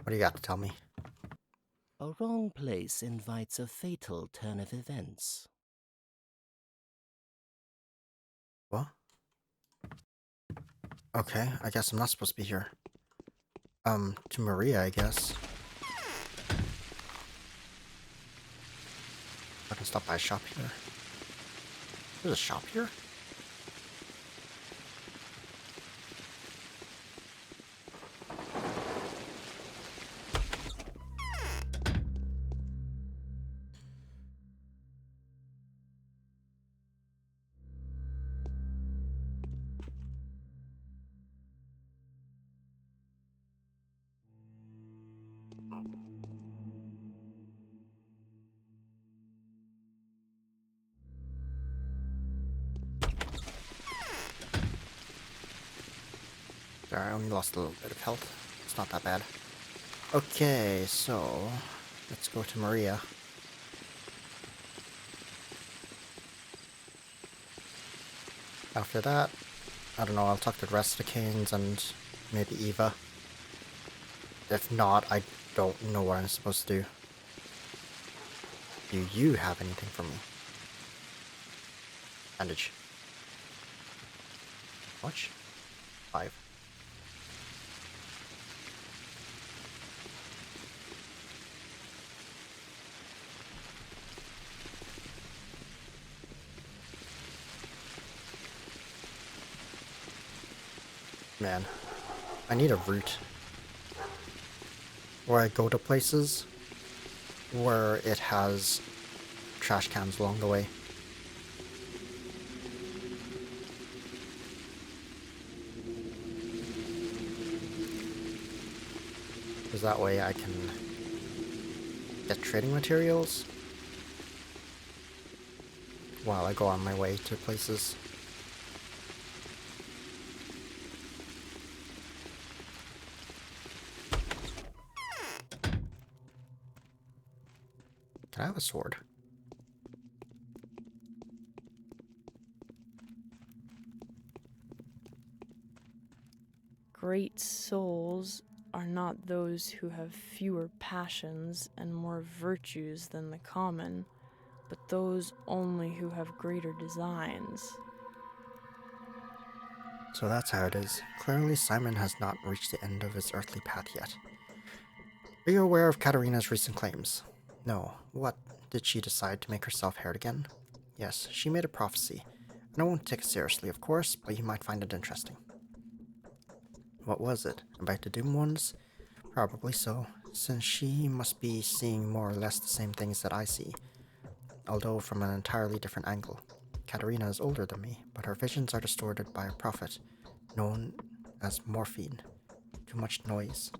What do you got to tell me? A wrong place invites a fatal turn of events. What? Okay, I guess I'm not supposed to be here. To Maria, I guess. I can stop by a shop here. There's a shop here? Sorry, I only lost a little bit of health. It's not that bad. Okay, so let's go to Maria. After that, I don't know, I'll talk to the rest of the Canes and maybe Eva. If not, I don't know what I'm supposed to do. Do you have anything for me? Bandage. Much? 5. Man, I need a route where I go to places where it has trash cans along the way. Because that way I can get trading materials while I go on my way to places. Can I have a sword? Great souls are not those who have fewer passions and more virtues than the common, but those only who have greater designs. So that's how it is. Clearly Simon has not reached the end of his earthly path yet. Are you aware of Katarina's recent claims? No. What? Did she decide to make herself heard again? Yes, she made a prophecy. And I won't take it seriously, of course, but you might find it interesting. What was it? About the doomed ones? Probably so, since she must be seeing more or less the same things that I see, although from an entirely different angle. Katarina is older than me, but her visions are distorted by a prophet known as morphine. Too much noise.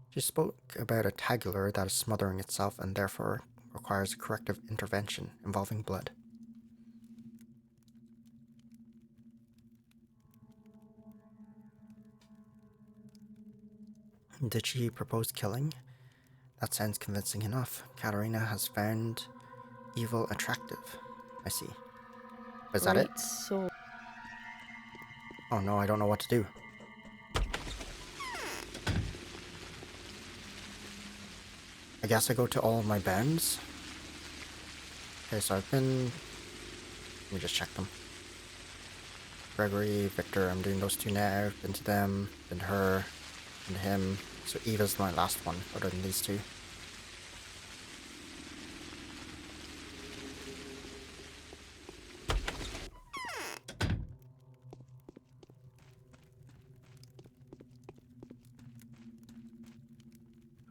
She spoke about a tagular that is smothering itself and therefore requires a corrective intervention involving blood. Did she propose killing? That sounds convincing enough. Katarina has found evil attractive. I see. Is that it? Great soul. Oh no, I don't know what to do. I guess I go to all of my bands. Okay, so I've been... Let me just check them. Gregory, Victor, I'm doing those two now. Been to them, been to her, been to him. So Eva's my last one, other than these two.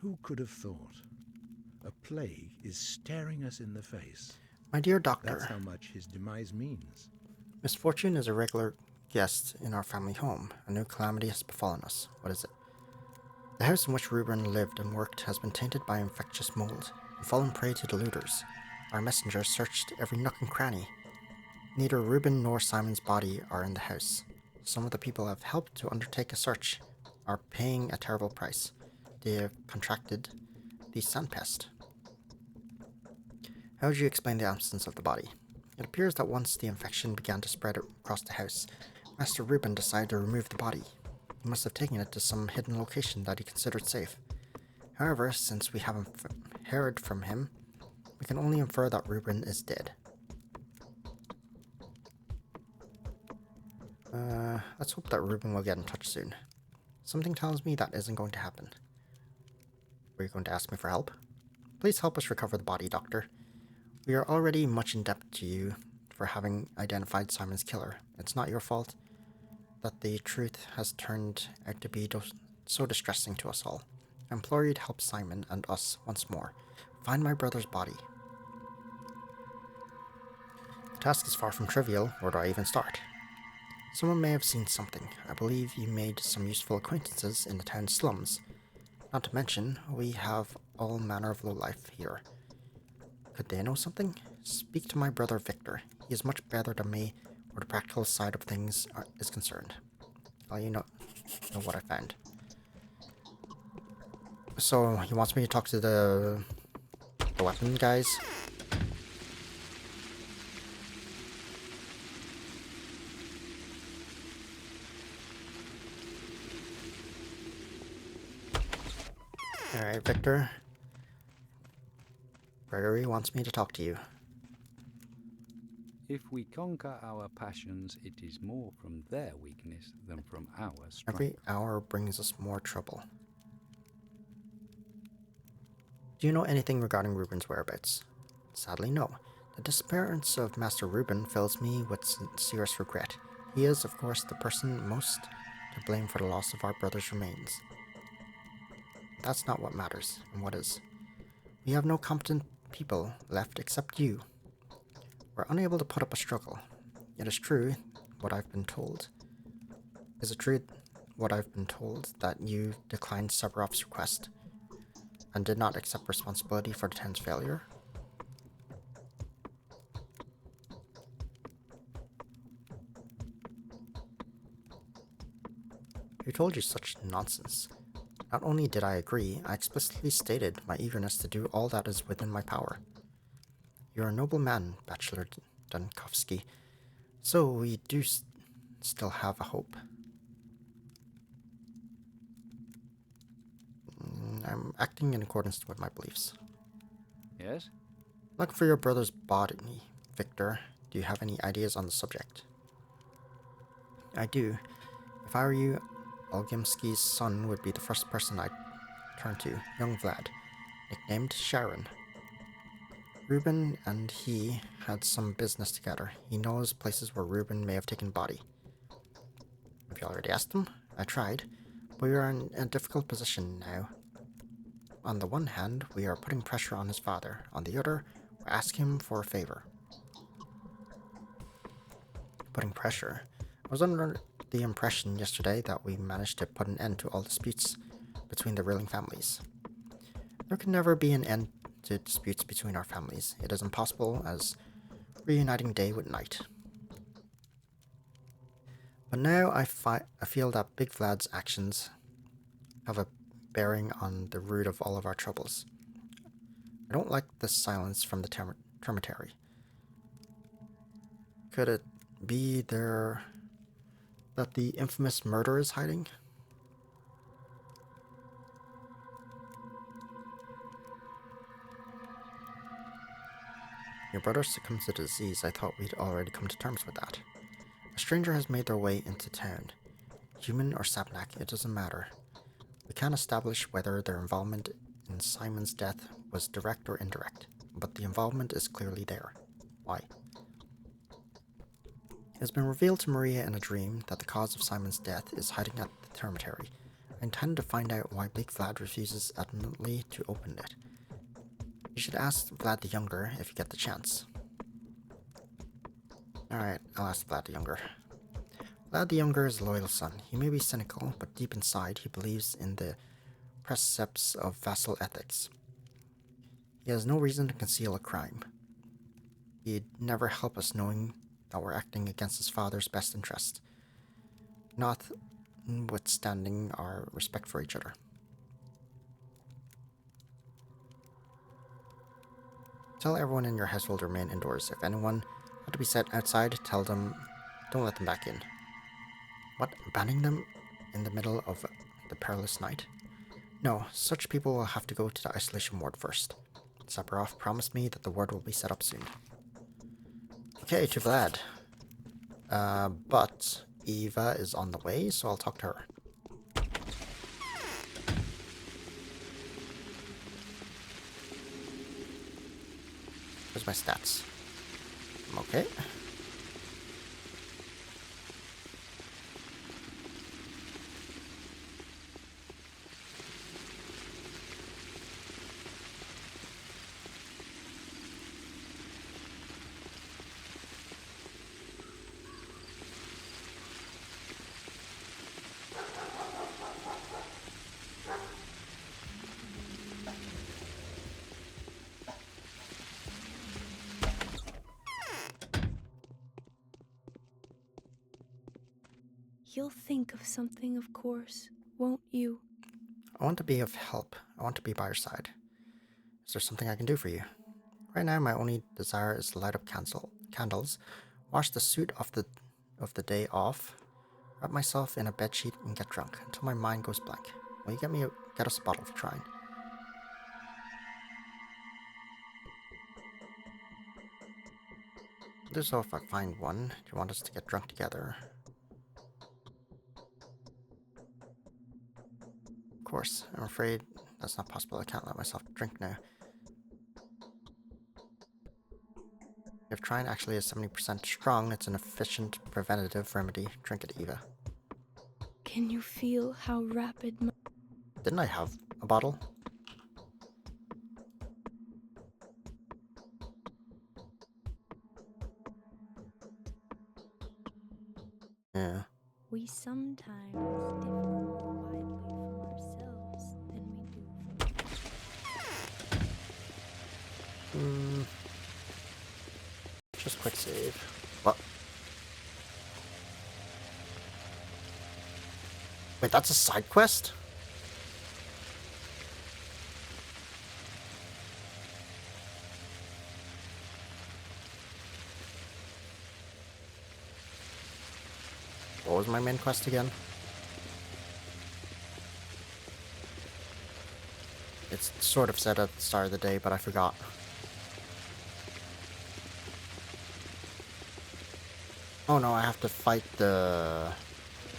Who could have thought? A plague is staring us in the face. My dear That's doctor, how much his demise means. misfortune is a regular guest in our family home. A new calamity has befallen us. What is it? The house in which Reuben lived and worked has been tainted by infectious mold and fallen prey to the looters. Our messengers searched every nook and cranny. Neither Reuben nor Simon's body are in the house. Some of the people have helped to undertake a search are paying a terrible price. They have contracted the sun pest. How would you explain the absence of the body? It appears that once the infection began to spread across the house, Master Reuben decided to remove the body. He must have taken it to some hidden location that he considered safe. However, since we haven't heard from him, we can only infer that Reuben is dead. Let's hope that Reuben will get in touch soon. Something tells me that isn't going to happen. Were you going to ask me for help? Please help us recover the body, Doctor. We are already much in debt to you for having identified Simon's killer. It's not your fault that the truth has turned out to be so distressing to us all. I implore you to help Simon and us once more. Find my brother's body. The task is far from trivial. Where do I even start? Someone may have seen something. I believe you made some useful acquaintances in the town's slums. Not to mention, we have all manner of lowlife here. Could they know something? Speak to my brother Victor. He is much better than me where the practical side of things is concerned. I'll know what I found. So, he wants me to talk to the weapon guys. Alright, Victor. Gregory wants me to talk to you. If we conquer our passions, it is more from their weakness than from our strength. Every hour brings us more trouble. Do you know anything regarding Reuben's whereabouts? Sadly, no. The disappearance of Master Reuben fills me with sincerest regret. He is, of course, the person most to blame for the loss of our brother's remains. That's not what matters, and what is. We have no competent people left except you. We're unable to put up a struggle. It is true what I've been told. Is it true what I've been told that you declined Severov's request and did not accept responsibility for the town's failure? Who told you such nonsense? Not only did I agree, I explicitly stated my eagerness to do all that is within my power. You're a noble man, Bachelor Dunkowski, so we do still have a hope. I'm acting in accordance with my beliefs. Yes? Look for your brother's body, Victor. Do you have any ideas on the subject? I do. If I were you, Olgimski's son would be the first person I'd turn to, young Vlad, nicknamed Sharon. Reuben and he had some business together. He knows places where Reuben may have taken body. Have you already asked him? I tried, but we are in a difficult position now. On the one hand, we are putting pressure on his father. On the other, we're asking him for a favor. Putting pressure? I was under the impression yesterday that we managed to put an end to all disputes between the ruling families. There can never be an end to disputes between our families. It is impossible as reuniting day with night. But now I feel that Big Vlad's actions have a bearing on the root of all of our troubles. I don't like the silence from the termitary. Could it be there that the infamous murderer is hiding? Your brother succumbed to disease. I thought we'd already come to terms with that. A stranger has made their way into town. Human or Sapnak, it doesn't matter. We can't establish whether their involvement in Simon's death was direct or indirect, but the involvement is clearly there. Why? It has been revealed to Maria in a dream that the cause of Simon's death is hiding at the termitary. I intend to find out why Big Vlad refuses adamantly to open it. You should ask Vlad the Younger if you get the chance. Alright, I'll ask Vlad the Younger. Vlad the Younger is a loyal son. He may be cynical, but deep inside he believes in the precepts of vassal ethics. He has no reason to conceal a crime. He'd never help us knowing that we're acting against his father's best interest, notwithstanding our respect for each other. Tell everyone in your household to remain indoors. If anyone Had to be set outside. Tell them, don't let them back in. What, banning them in the middle of the perilous night? No, such people will have to go to the isolation ward first. Sephiroth promised me that the ward will be set up soon. Okay, too bad. But Eva is on the way, so I'll talk to her. Where's my stats? I'm okay. You'll think of something, of course, won't you? I want to be of help. I want to be by your side. Is there something I can do for you? Right now, my only desire is to light up candles, wash the suit of the day off, wrap myself in a bedsheet, and get drunk until my mind goes blank. Will you get us a bottle of Trine? Do so if I find one. Do you want us to get drunk together? Of course. I'm afraid that's not possible. I can't let myself drink now. If Trine actually is 70% strong, it's an efficient preventative remedy. Drink it, Eva. Can you feel how rapid my... Didn't I have a bottle? Yeah. We sometimes differ more widely from ourselves than we do from... Just quick save. What? Wait, that's a side quest? What was my main quest again? It's sort of said at the start of the day, but I forgot. Oh no, I have to fight the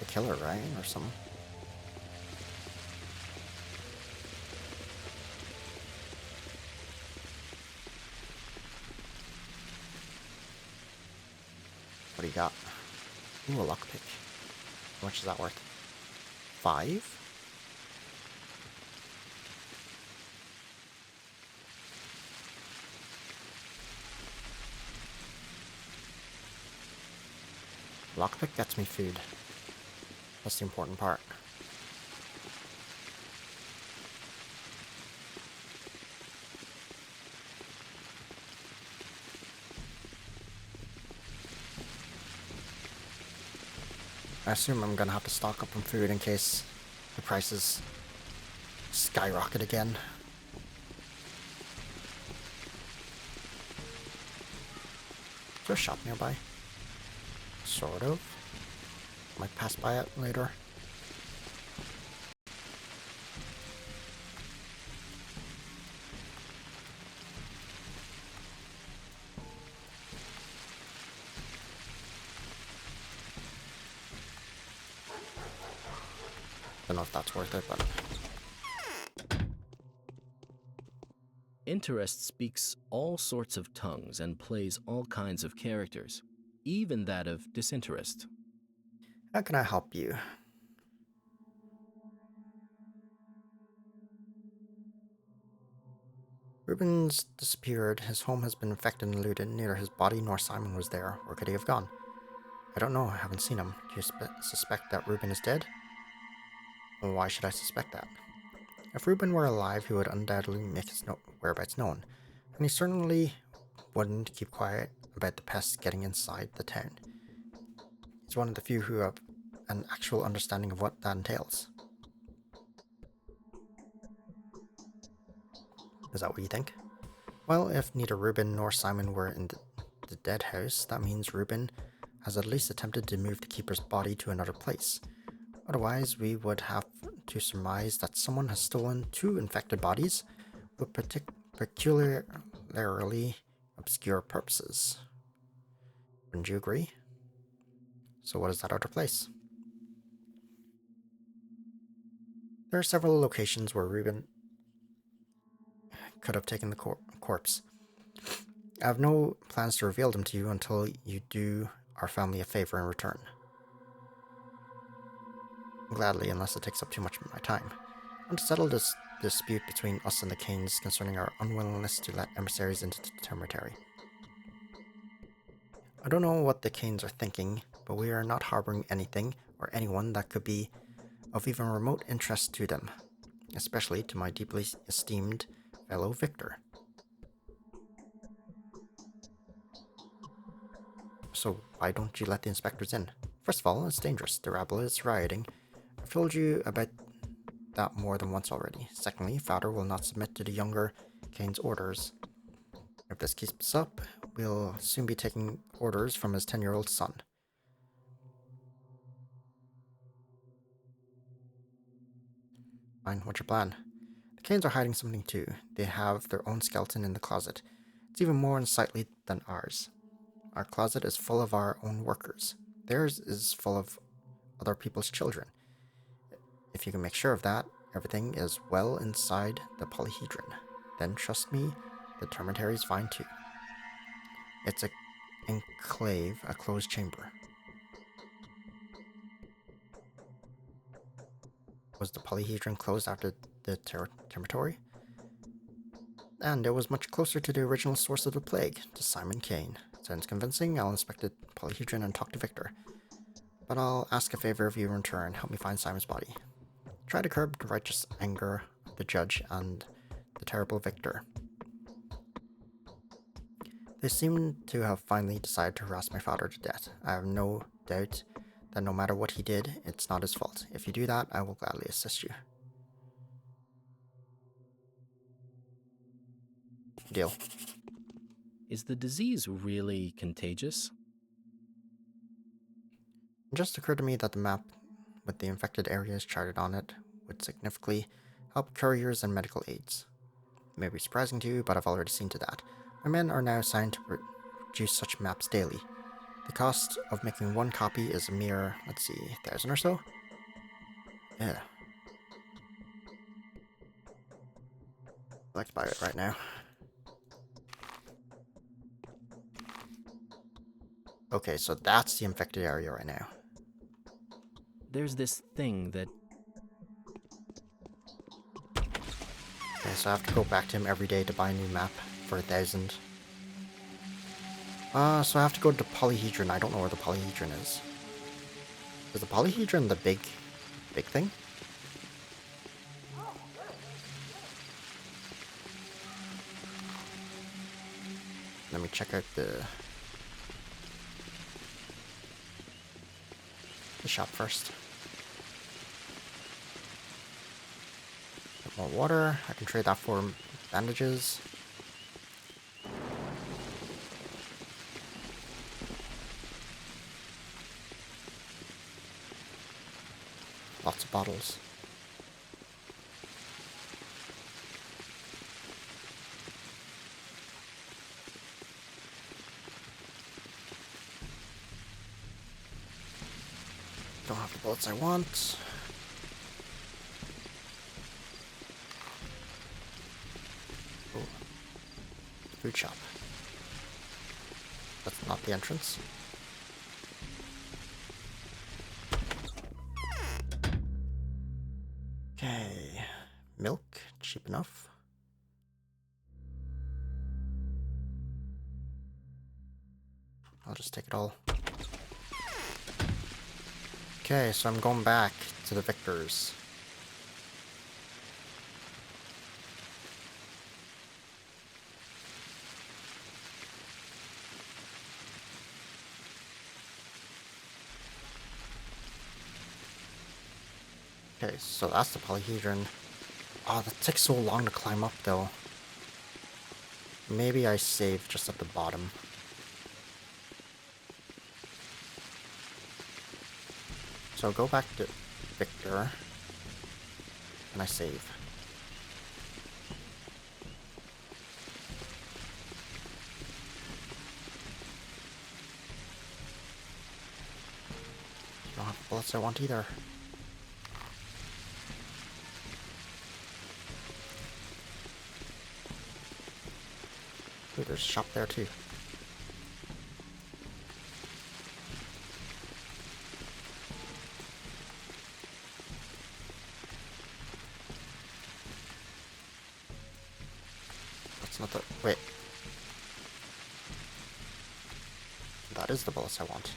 killer, right? Or something. What do you got? Ooh, a lockpick. How much is that worth? 5? Lockpick gets me food. That's the important part. I assume I'm gonna have to stock up on food in case the prices skyrocket again. Is there a shop nearby? Sort of. Might pass by it later. Don't know if that's worth it, but... Interest speaks all sorts of tongues and plays all kinds of characters, even that of disinterest. How can I help you? Ruben's disappeared. His home has been infected and looted. Neither his body nor Simon was there. Where could he have gone? I don't know. I haven't seen him. Do you suspect that Ruben is dead? Well, why should I suspect that? If Ruben were alive, he would undoubtedly make his whereabouts known. And he certainly wouldn't keep quiet about the pests getting inside the town. He's one of the few who have an actual understanding of what that entails. Is that what you think? Well, if neither Ruben nor Simon were the dead house, that means Reuben has at least attempted to move the keeper's body to another place. Otherwise, we would have to surmise that someone has stolen 2 infected bodies with peculiarly obscure purposes. Wouldn't you agree? So what is that other place? There are several locations where Reuben could have taken the corpse. I have no plans to reveal them to you until you do our family a favor in return. Gladly, unless it takes up too much of my time. I want to settle this dispute between us and the Canes concerning our unwillingness to let emissaries into the territory. I don't know what the Canes are thinking, but we are not harboring anything or anyone that could be of even remote interest to them, especially to my deeply esteemed fellow Victor. So why don't you let the inspectors in? First of all, it's dangerous. The rabble is rioting. I've told you about that more than once already. Secondly, Father will not submit to the younger Cain's orders. If this keeps up, we'll soon be taking orders from his 10-year-old son. Fine, what's your plan? The Cains are hiding something too. They have their own skeleton in the closet. It's even more unsightly than ours. Our closet is full of our own workers. Theirs is full of other people's children. If you can make sure of that, everything is well inside the polyhedron. Then trust me, the termitary is fine too. It's an enclave, a closed chamber. Was the polyhedron closed after the termitory? And it was much closer to the original source of the plague, to Simon Kane. Sounds convincing. I'll inspect the polyhedron and talk to Victor. But I'll ask a favor of you in return. Help me find Simon's body. Try to curb the righteous anger of the judge and the terrible Victor. They seem to have finally decided to harass my father to death. I have no doubt that no matter what he did, it's not his fault. If you do that, I will gladly assist you. Deal. Is the disease really contagious? It just occurred to me that the map with the infected areas charted on it would significantly help couriers and medical aids. It may be surprising to you, but I've already seen to that. My men are now assigned to produce such maps daily. The cost of making one copy is a mere, 1,000 or so? Yeah. I'd like to buy it right now. Okay, so that's the infected area right now. There's this thing that... Okay, so I have to go back to him every day to buy a new map for 1,000. So I have to go to the polyhedron. I don't know where the polyhedron is. Is the polyhedron the big thing? Let me check out the shop first. Get more water. I can trade that for bandages. Lots of bottles. Don't have the bullets I want. Oh. Food shop. That's not the entrance. Okay. Milk, cheap enough. I'll just take it all. Okay, so I'm going back to the Victors. Okay, so that's the polyhedron. Oh, that takes so long to climb up, though. Maybe I save just at the bottom. So go back to Victor. And I save. Don't have the bullets I want either. Ooh, there's a shop there too. That's not the... Wait. That is the bullets I want.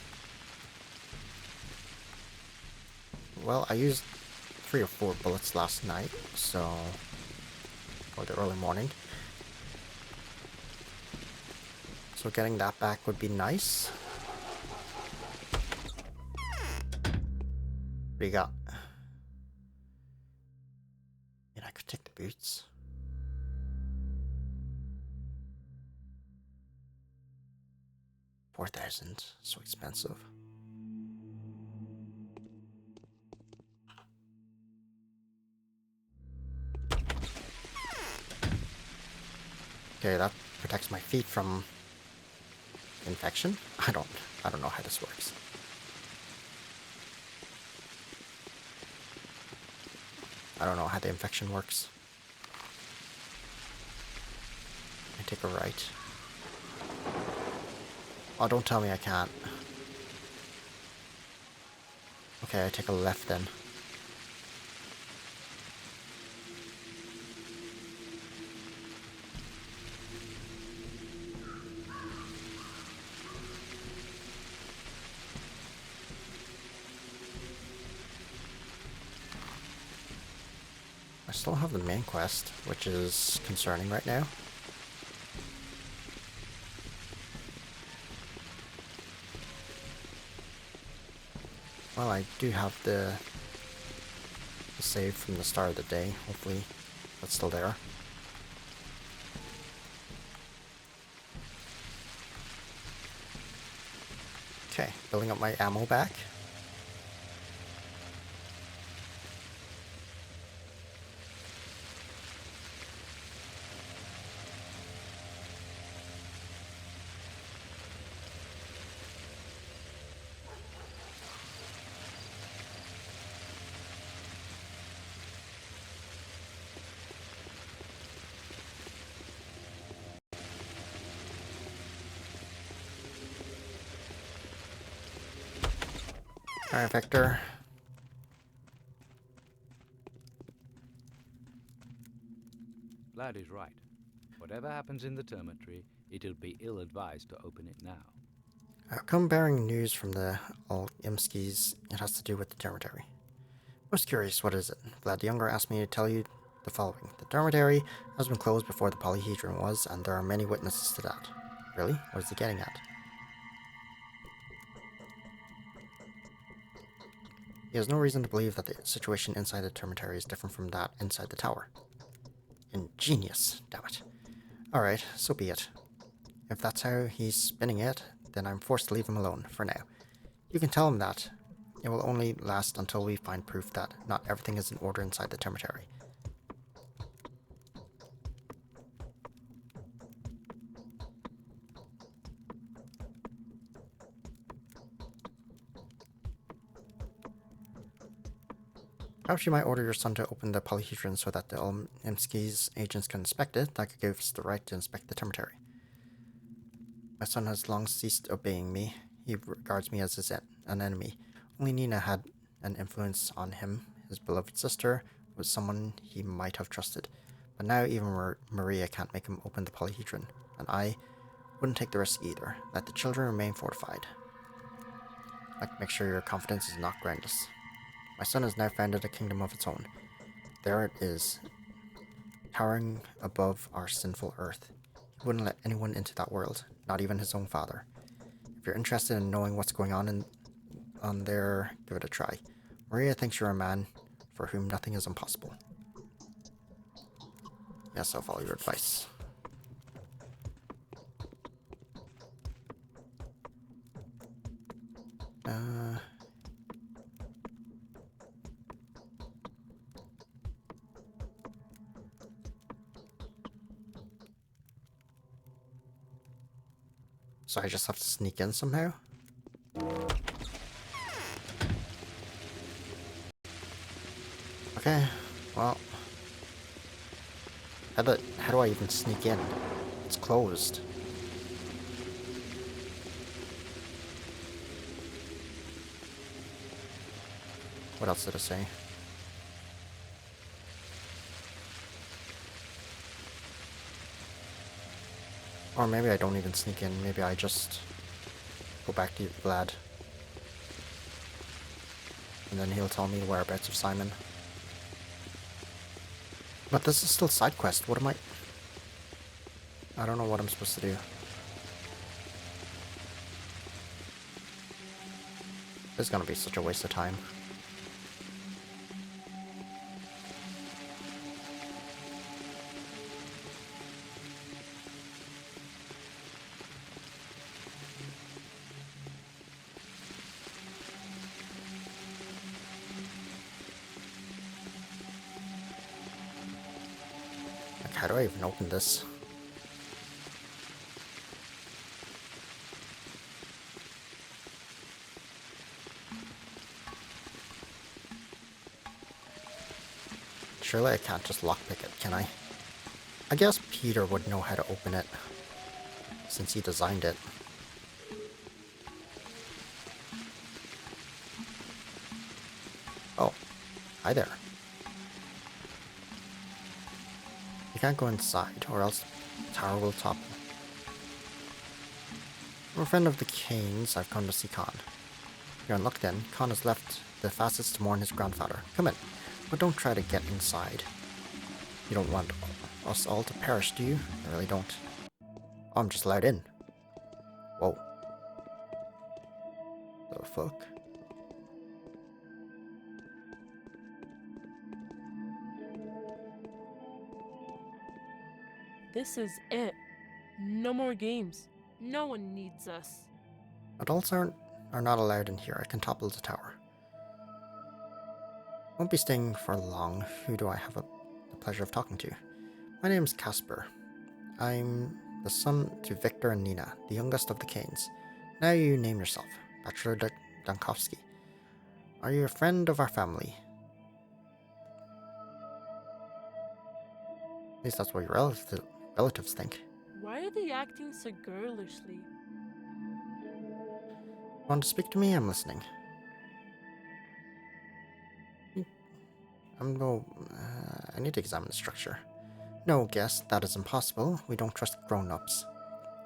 Well, I used 3 or 4 bullets last night, so... or the early morning. So getting that back would be nice. What do you got? And I could take the boots. $4,000, so expensive. Okay, that protects my feet from infection. I don't know how this works. I don't know how the infection works. I take a right. Oh, don't tell me I can't. Okay, I take a left then. I still have the main quest, which is concerning right now. Well, I do have the save from the start of the day. Hopefully that's still there. Okay, building up my ammo back. Alright, Victor. Lad is right. Whatever happens in the termitory, it'll be ill-advised to open it now. Come bearing news from the old Imskis. It has to do with the dormitory. Most curious, what is it? Vlad the Younger asked me to tell you the following. The dormitory has been closed before the polyhedron was, and there are many witnesses to that. Really? What is he getting at? He has no reason to believe that the situation inside the dormitory is different from that inside the tower. Ingenious, damn it. Alright, so be it. If that's how he's spinning it, then I'm forced to leave him alone, for now. You can tell him that. It will only last until we find proof that not everything is in order inside the dormitory. Perhaps you might order your son to open the polyhedron so that the Imski's agents can inspect it. That could give us the right to inspect the dormitory. My son has long ceased obeying me. He regards me as an enemy. Only Nina had an influence on him. His beloved sister was someone he might have trusted. But now even Maria can't make him open the polyhedron. And I wouldn't take the risk either. Let the children remain fortified. I'd like to make sure your confidence is not groundless. My son has now founded a kingdom of its own. There it is, towering above our sinful earth. He wouldn't let anyone into that world, not even his own father. If you're interested in knowing what's going on there, give it a try. Maria thinks you're a man for whom nothing is impossible. Yes, I'll follow your advice. So I just have to sneak in somehow? Okay, well... How do I even sneak in? It's closed. What else did it say? Or maybe I don't even sneak in. Maybe I just go back to Vlad. And then he'll tell me the whereabouts of Simon. But this is still side quest. What am I don't know what I'm supposed to do. This is gonna be such a waste of time. Like, how do I even open this? Surely I can't just lockpick it, can I? I guess Peter would know how to open it, since he designed it. Oh, hi there. You can't go inside, or else the tower will topple. I'm a friend of the Kanes. I've come to see Khan. You're in luck then. Khan has left the facets to mourn his grandfather. Come in, but don't try to get inside. You don't want us all to perish, do you? I really don't. Oh, I'm just allowed in. Whoa. The fuck? This is it. No more games. No one needs us. Adults are not allowed in here. I can topple the tower. Won't be staying for long. Who do I have the pleasure of talking to? My name's Casper. I'm the son to Victor and Nina, the youngest of the Kanes. Now you name yourself, Bachelor Dankovsky. Are you a friend of our family? At least that's what your relatives think. Why are they acting so girlishly? Want to speak to me? I'm listening. I need to examine the structure. No, guest, that is impossible. We don't trust grown-ups.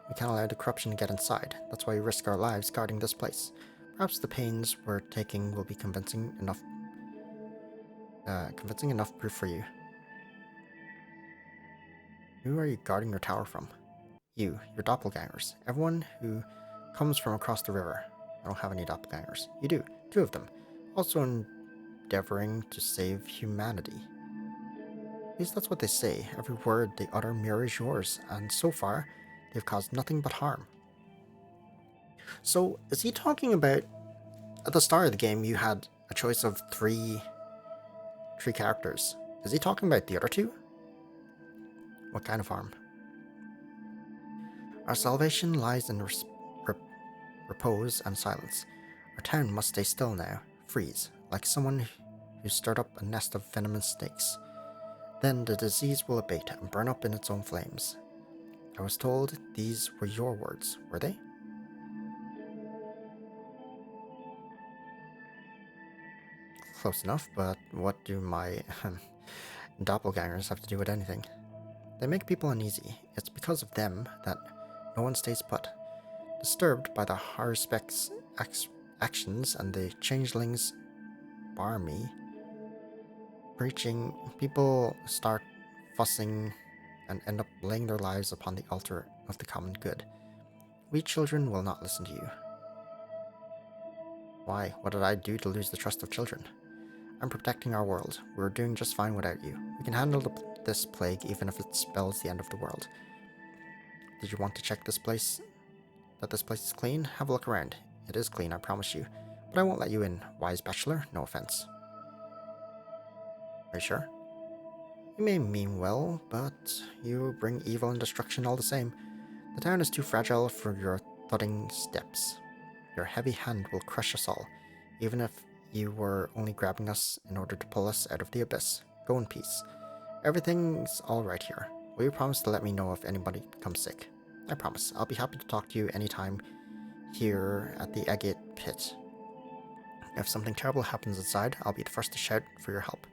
We can't allow the corruption to get inside. That's why we risk our lives guarding this place. Perhaps the pains we're taking will be convincing enough proof for you. Who are you guarding your tower from? You, your doppelgangers. Everyone who comes from across the river. I don't have any doppelgangers. You do. 2 of them. Also endeavoring to save humanity. At least that's what they say. Every word they utter mirrors yours, and so far, they've caused nothing but harm. So, is he talking about... At the start of the game, you had a choice of three characters. Is he talking about the other 2? What kind of harm? Our salvation lies in repose and silence. Our town must stay still now. Freeze, like someone who stirred up a nest of venomous snakes. Then the disease will abate and burn up in its own flames. I was told these were your words, were they? Close enough, but what do my doppelgangers have to do with anything? They make people uneasy. It's because of them that no one stays put. Disturbed by the Harspec's actions and the changelings' barmy preaching, people start fussing and end up laying their lives upon the altar of the common good. We children will not listen to you. Why? What did I do to lose the trust of children? I'm protecting our world. We're doing just fine without you. We can handle this plague even if it spells the end of the world. Did you want to check this place? That this place is clean? Have a look around. It is clean, I promise you. But I won't let you in, wise bachelor. No offense. Are you sure? You may mean well, but you bring evil and destruction all the same. The town is too fragile for your thudding steps. Your heavy hand will crush us all, even if you were only grabbing us in order to pull us out of the abyss. Go in peace. Everything's all right here. Will you promise to let me know if anybody becomes sick? I promise. I'll be happy to talk to you anytime here at the agate pit. If something terrible happens inside, I'll be the first to shout for your help.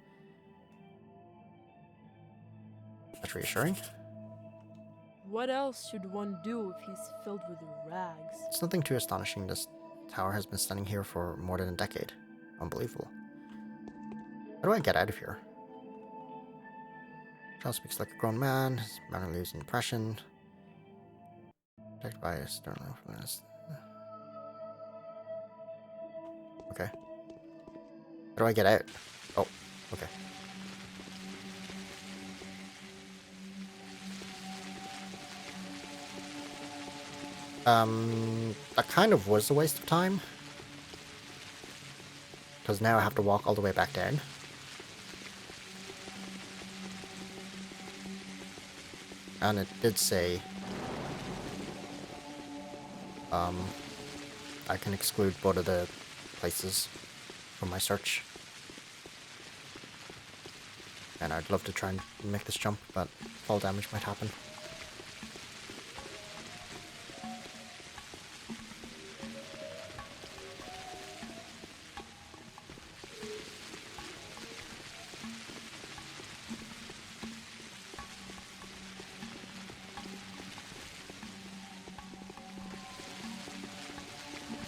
That's reassuring. What else should one do if he's filled with rags? It's nothing too astonishing. This tower has been standing here for more than a decade. Unbelievable. How do I get out of here? Charles speaks like a grown man. His manner leaves an impression. Protected by external influence. Okay. How do I get out? Oh, okay. That kind of was a waste of time. Because now I have to walk all the way back down. And it did say I can exclude both of the places from my search. And I'd love to try and make this jump, but fall damage might happen.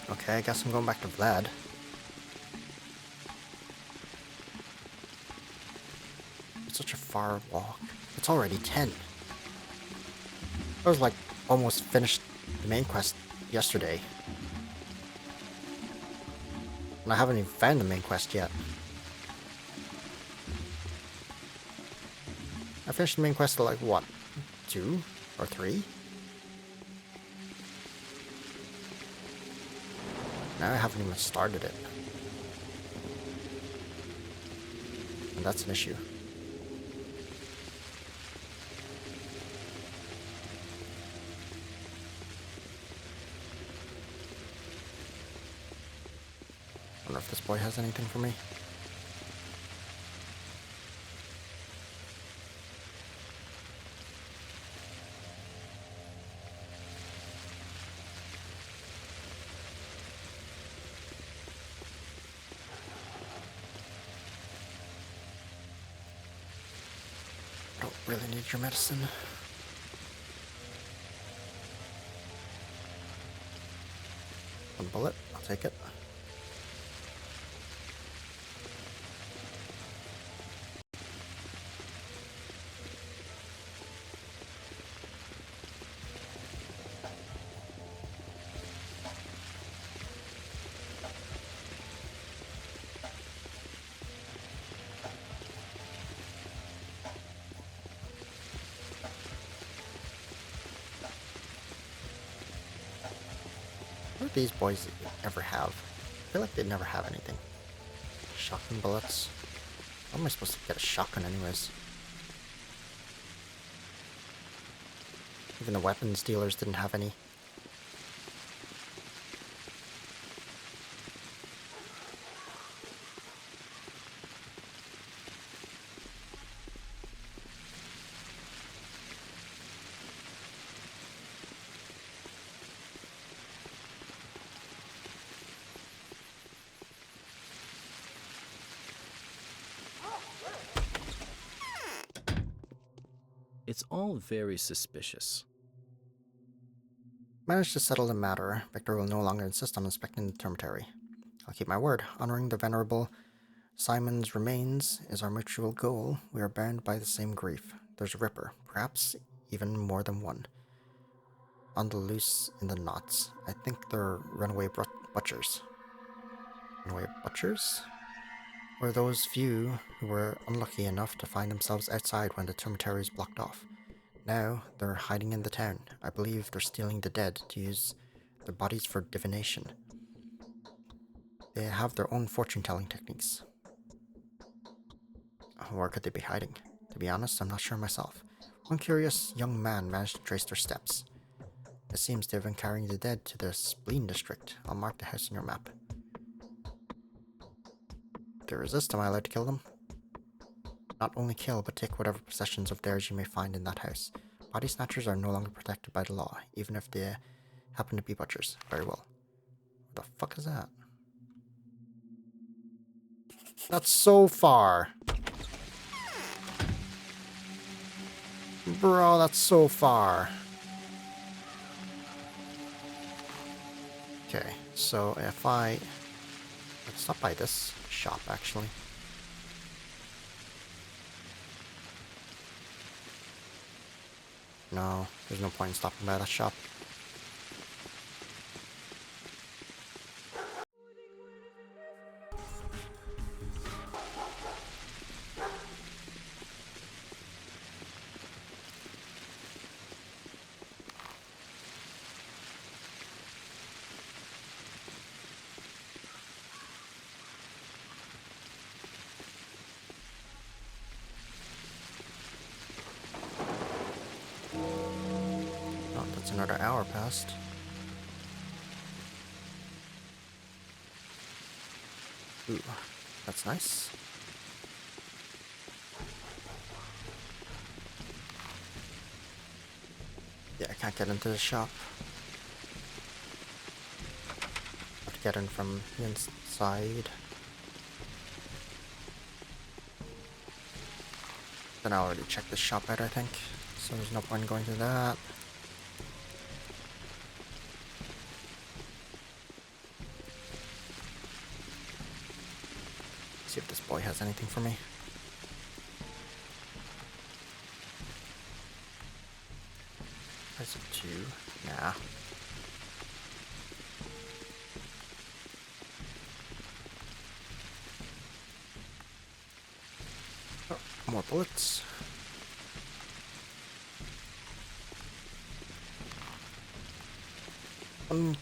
Okay, I guess I'm going back to Vlad. It's such a far walk. It's already 10. I was like almost finished the main quest yesterday. And I haven't even found the main quest yet. I finished the main quest at like what? 2 or 3? Now I haven't even started it. And that's an issue. I wonder if this boy has anything for me. I don't really need your medicine. One bullet, I'll take it. What do these boys ever have? I feel like they never have anything. Shotgun bullets. How am I supposed to get a shotgun anyways? Even the weapons dealers didn't have any. It's all very suspicious. Managed to settle the matter. Victor will no longer insist on inspecting the dormitory. I'll keep my word. Honoring the venerable Simon's remains is our mutual goal. We are bound by the same grief. There's a Ripper, perhaps even more than one. On the loose in the knots. I think they're runaway butchers. Runaway butchers? Or those few who were unlucky enough to find themselves outside when the dormitory is blocked off. Now they're hiding in the town. I believe they're stealing the dead to use their bodies for divination. They have their own fortune-telling techniques. Where could they be hiding? To be honest, I'm not sure myself. One curious young man managed to trace their steps. It seems they've been carrying the dead to the spleen district. I'll mark the house on your map. If they resist, am I allowed to kill them? Not only kill, but take whatever possessions of theirs you may find in that house. Body snatchers are no longer protected by the law, even if they happen to be butchers. Very well. What the fuck is that? That's so far. Bro, that's so far. Okay, so if let's stop by this shop actually. No, there's no point in stopping by that shop. Oh, that's another hour passed. Ooh, that's nice. Yeah, I can't get into the shop. Have to get in from the inside. Then I already checked the shop out, I think. So there's no point in going to that. See if this boy has anything for me. Price of 2. Nah. Oh, more bullets. One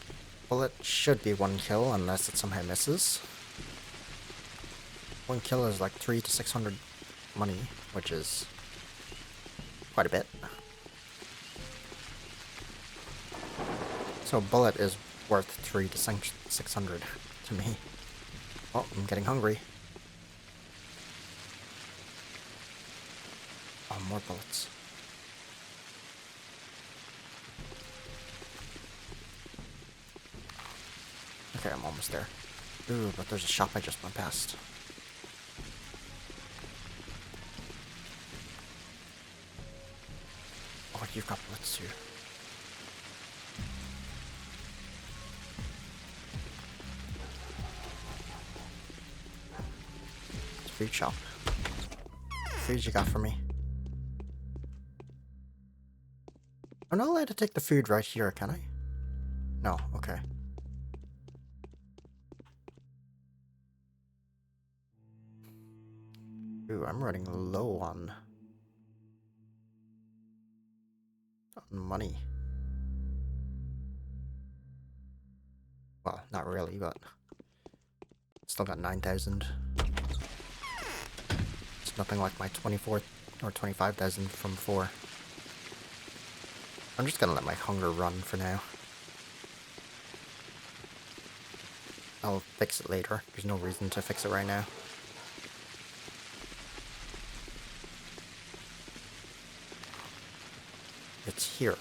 bullet should be 1 kill unless it somehow misses. 1 kill is like 300 to 600 money, which is quite a bit. So a bullet is worth 300 to 600 to me. Oh, I'm getting hungry. Oh, more bullets. Okay, I'm almost there. Ooh, but there's a shop I just went past. Oh, you've got bullets too. It's a food shop. Food you got for me? I'm not allowed to take the food right here, can I? No, okay. Ooh, I'm running low on money. Well, not really, but still got 9,000. It's nothing like my 24 or 25,000 from before. I'm just gonna let my hunger run for now. I'll fix it later. There's no reason to fix it right now. It's here.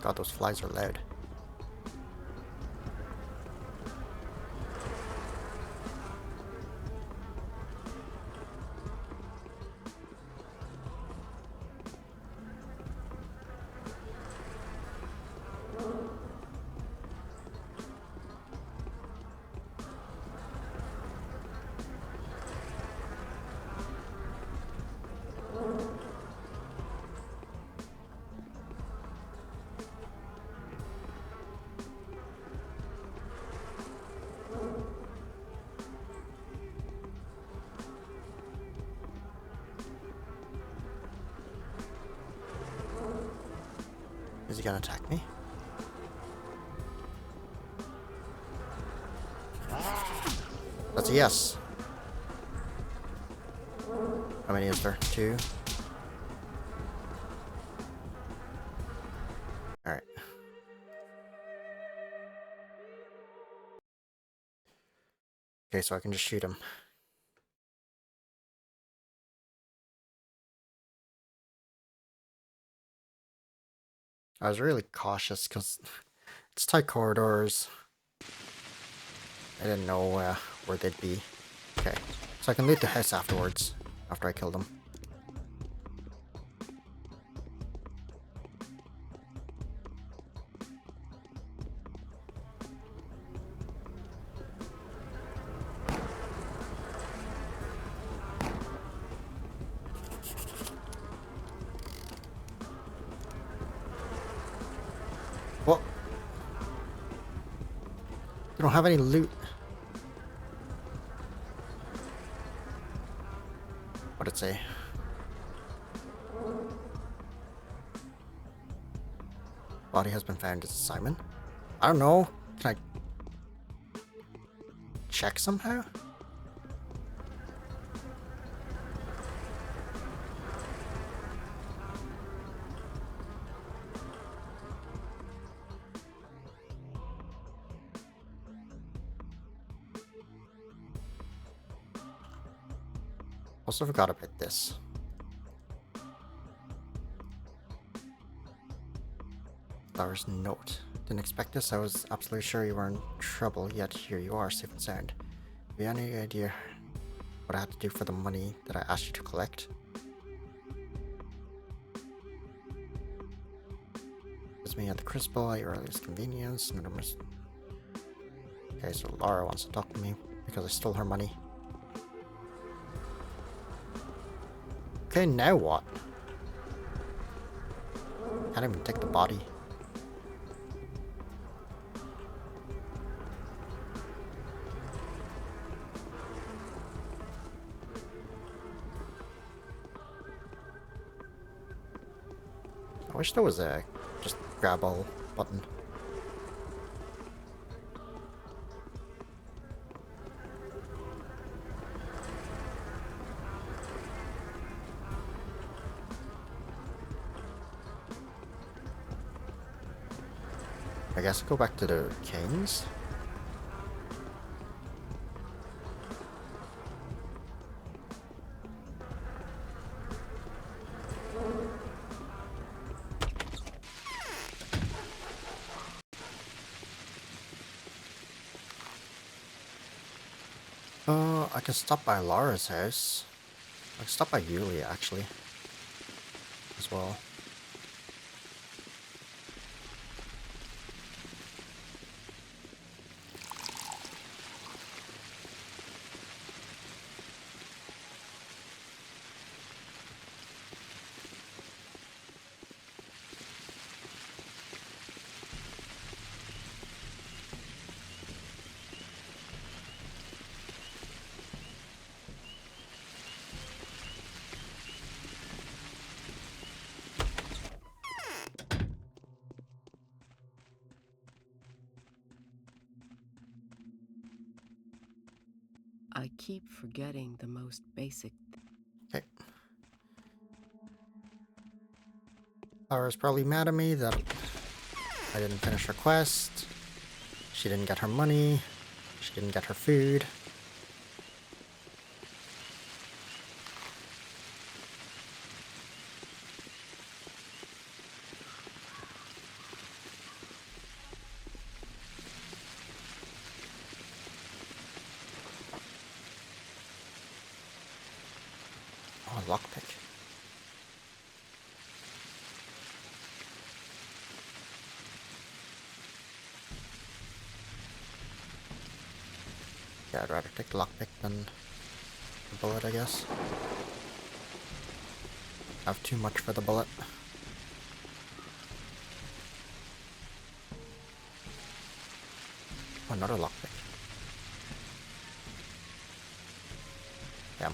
God, those flies are loud. Is he gonna attack me? That's a yes. How many is there? 2. Alright. Okay, so I can just shoot him. I was really cautious because it's tight corridors. I didn't know where they'd be. Okay, so I can loot the house afterwards, after I kill them. What? They don't have any loot. What'd it say? Body has been found. Is it Simon? I don't know. Can I check somehow? Also forgot about this. Laura's note. Didn't expect this. I was absolutely sure you were in trouble, yet here you are, safe and sound. Have you any idea what I had to do for the money that I asked you to collect? It's me at the Crispo at your earliest convenience. Okay, so Laura wants to talk to me because I stole her money. Okay, now what? Can't even take the body. I wish there was a just grab all button. I guess I'll go back to the canes. I can stop by Laura's house. I can stop by Yulia, actually, as well. I keep forgetting the most basic. Okay. Laura's probably mad at me that I didn't finish her quest. She didn't get her money. She didn't get her food. Oh, a lockpick. Yeah, I'd rather take the lockpick than the bullet, I guess. I have too much for the bullet. Oh, another lockpick. Damn.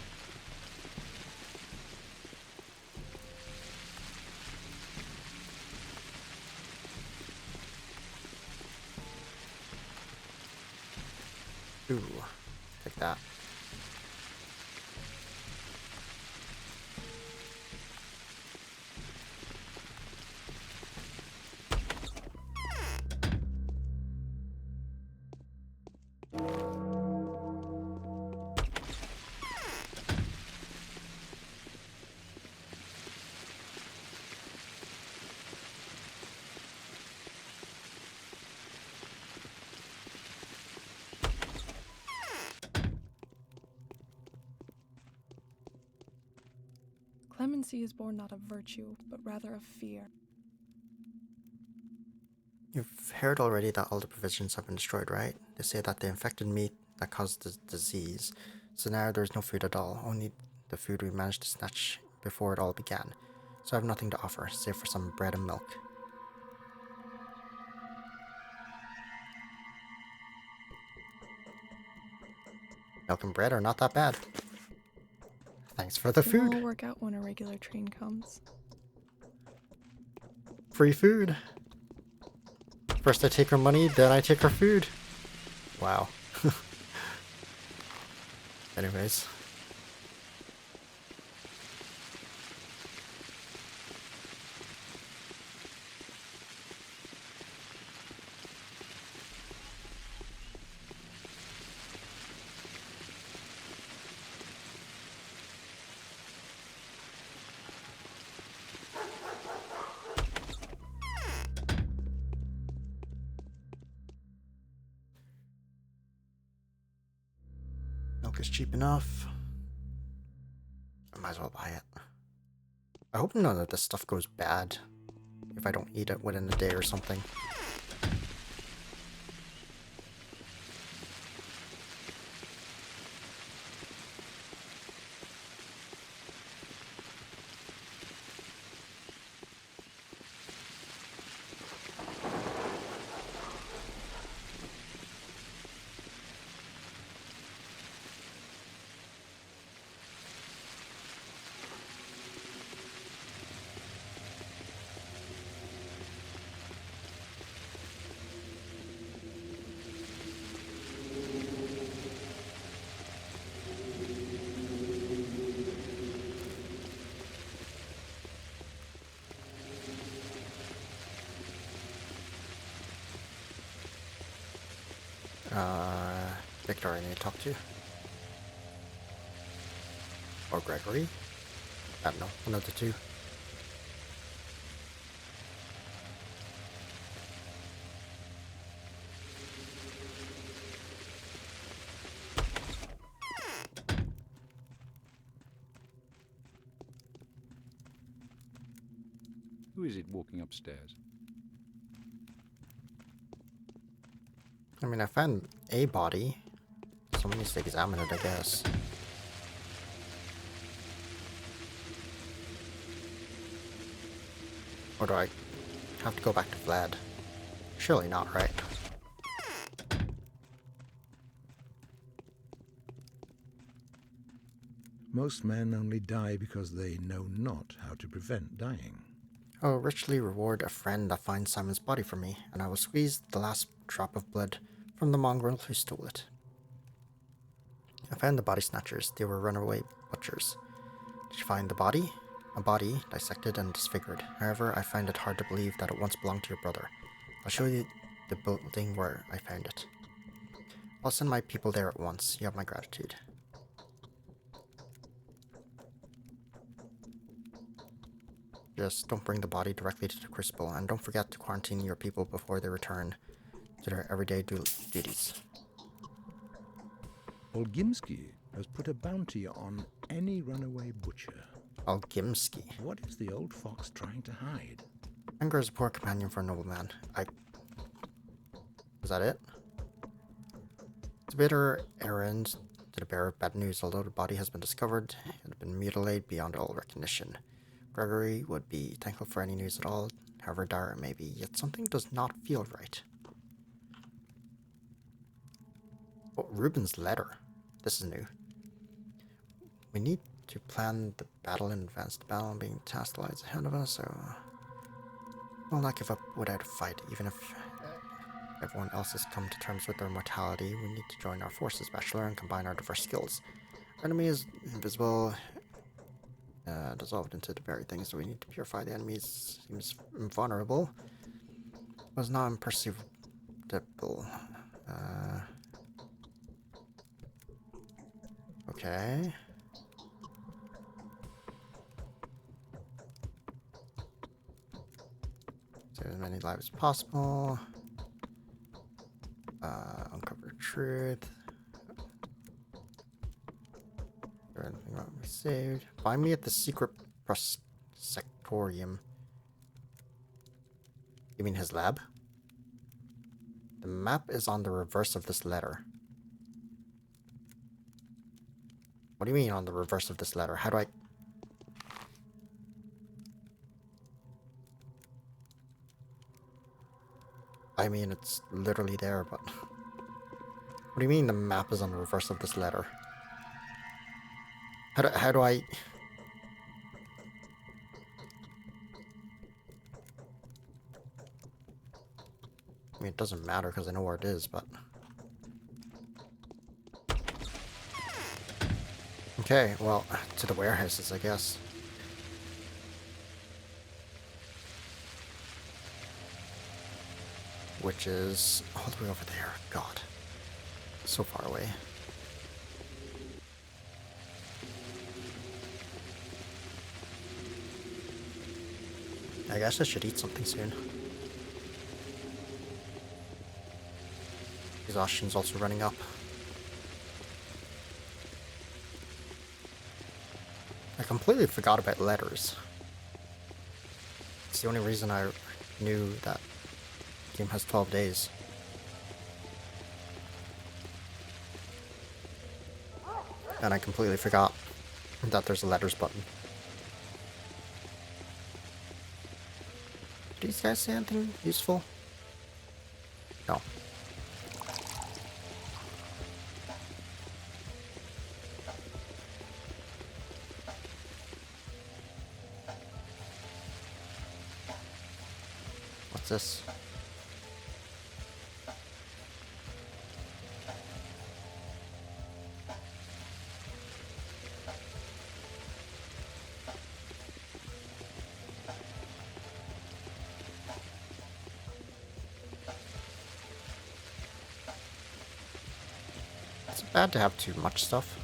that. Clemency is born not of virtue, but rather of fear. You've heard already that all the provisions have been destroyed, right? They say that the infected meat that caused the disease. So now there's no food at all, only the food we managed to snatch before it all began. So I have nothing to offer, save for some bread and milk. Milk and bread are not that bad. Thanks for the It'll all food. work out when a regular train comes. Free food. First I take her money, then I take her food. Wow. Anyways. Milk is cheap enough. I might as well buy it. I hope none of this stuff goes bad if I don't eat it within a day or something. Victor I need to talk to. Or Gregory? I don't know, one of the two. Who is it walking upstairs? I mean, I found a body. Someone needs to examine it, I guess. Or do I have to go back to Vlad? Surely not, right? Most men only die because they know not how to prevent dying. I will richly reward a friend that finds Simon's body for me, and I will squeeze the last drop of blood from the mongrel who stole it. I found the body snatchers. They were runaway butchers. Did you find the body? A body, dissected and disfigured. However, I find it hard to believe that it once belonged to your brother. I'll show you the building where I found it. I'll send my people there at once. You have my gratitude. Just don't bring the body directly to the crucible, and don't forget to quarantine your people before they return to their everyday duties. Olgimsky has put a bounty on any runaway butcher. Algimsky. What is the old fox trying to hide? Anger is a poor companion for a nobleman. Is that it? It's a bitter errand to the bearer of bad news. Although the body has been discovered, it had been mutilated beyond all recognition. Gregory would be thankful for any news at all, however dire it may be, yet something does not feel right. Oh, Ruben's letter. This is new. We need to plan the battle in advance. The battle being tasked lies ahead of us, so... I'll not give up without a fight, even if Everyone else has come to terms with their mortality. We need to join our forces, Bachelor, and combine our diverse skills. Our enemy is invisible, dissolved into the very things that we need to purify. The enemy seems invulnerable. Was not imperceptible. Okay. Save as many lives as possible. Uncover truth. Is there anything wrong with saved? Find me at the secret prosectorium. You mean his lab? The map is on the reverse of this letter. What do you mean on the reverse of this letter? How do I... I mean, it's literally there, but... What do you mean the map is on the reverse of this letter? How do I... I mean, it doesn't matter because I know where it is, but... Okay, well, to the warehouses, I guess. Which is all the way over there. God. So far away. I guess I should eat something soon. Exhaustion's also running up. I completely forgot about letters. It's the only reason I knew that the game has 12 days. And I completely forgot that there's a letters button. Did these guys say anything useful? No. What's this? It's bad to have too much stuff.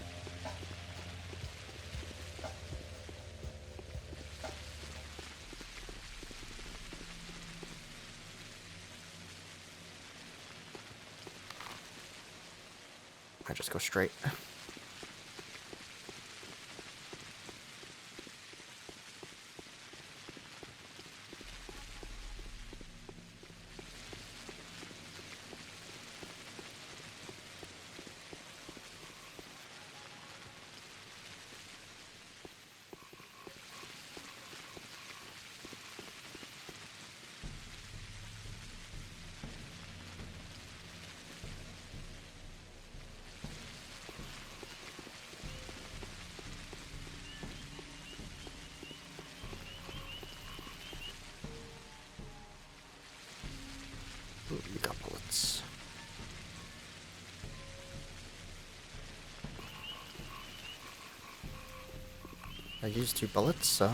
I just go straight. Ooh, you got bullets. I used 2 bullets, so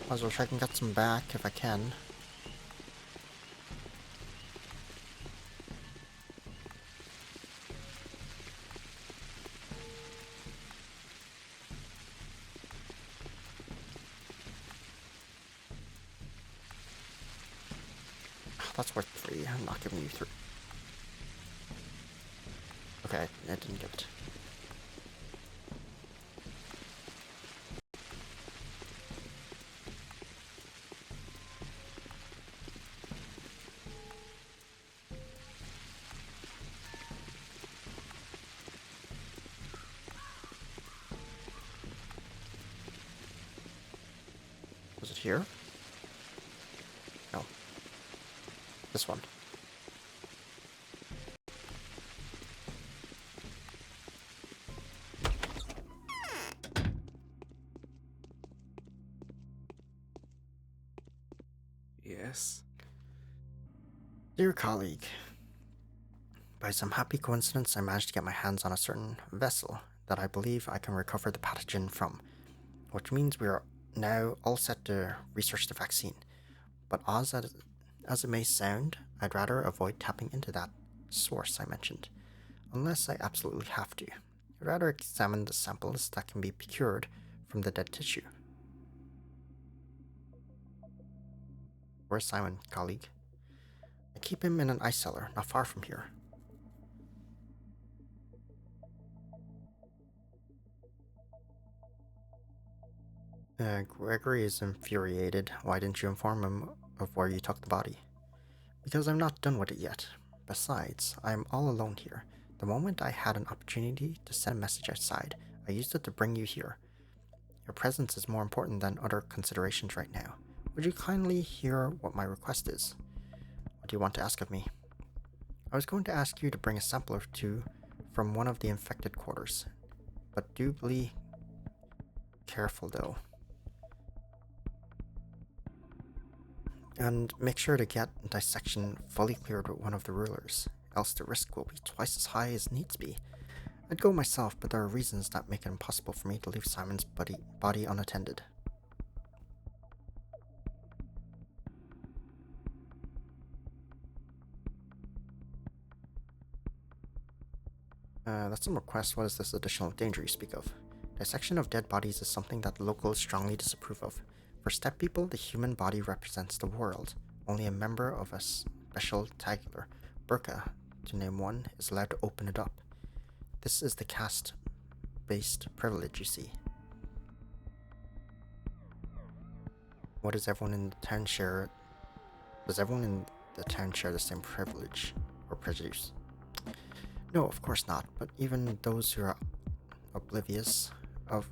might as well try and get some back if I can. That's worth 3. I'm not giving you 3. Okay, I didn't give it. Was it here? No. This one. Yes. Dear colleague, by some happy coincidence, I managed to get my hands on a certain vessel that I believe I can recover the pathogen from, which means we are now all set to research the vaccine. But as it may sound, I'd rather avoid tapping into that source I mentioned, unless I absolutely have to. I'd rather examine the samples that can be procured from the dead tissue. Where's Simon, colleague? I keep him in an ice cellar, not far from here. Gregory is infuriated. Why didn't you inform him of where you took the body? Because I'm not done with it yet. Besides, I'm all alone here. The moment I had an opportunity to send a message outside, I used it to bring you here. Your presence is more important than other considerations right now. Would you kindly hear what my request is? What do you want to ask of me? I was going to ask you to bring a sample or two from one of the infected quarters, but do be careful though. And make sure to get dissection fully cleared with one of the rulers, else the risk will be twice as high as needs be. I'd go myself, but there are reasons that make it impossible for me to leave Simon's body unattended. That's some request. What is this additional danger you speak of? Dissection of dead bodies is something that locals strongly disapprove of. For steppe people, the human body represents the world. Only a member of a special tagular, burqa, to name one, is allowed to open it up. This is the caste-based privilege, you see. What does everyone in the town share? Does everyone in the town share the same privilege or prejudice? No, of course not, but even those who are oblivious of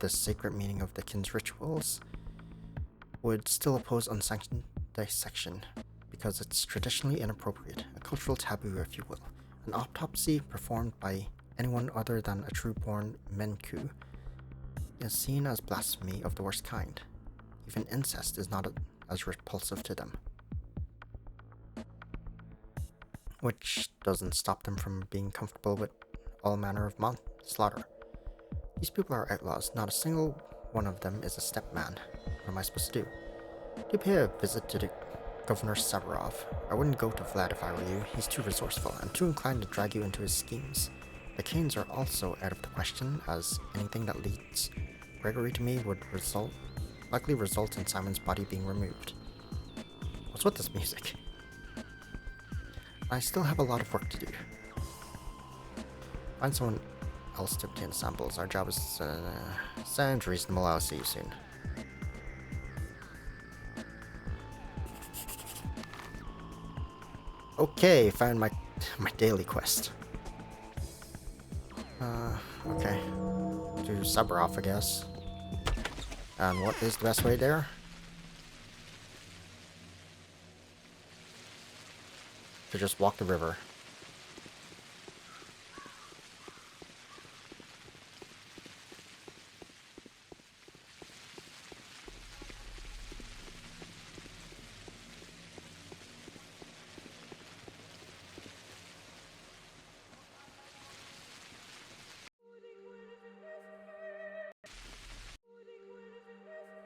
the sacred meaning of the kin's rituals would still oppose unsanctioned dissection because it's traditionally inappropriate, a cultural taboo if you will. An autopsy performed by anyone other than a true-born Menku is seen as blasphemy of the worst kind. Even incest is not as repulsive to them. Which doesn't stop them from being comfortable with all manner of slaughter. These people are outlaws. Not a single one of them is a stepman. What am I supposed to do? Do pay a visit to the Governor Savarov. I wouldn't go to Vlad if I were you. He's too resourceful and too inclined to drag you into his schemes. The Canes are also out of the question, as anything that leads Gregory to me would likely result in Simon's body being removed. What's with this music? I still have a lot of work to do. Find someone else to obtain samples. Our job is sounds reasonable. I'll see you soon. Okay, found my daily quest. Okay. To Sabarov, I guess. And what is the best way there? To just walk the river.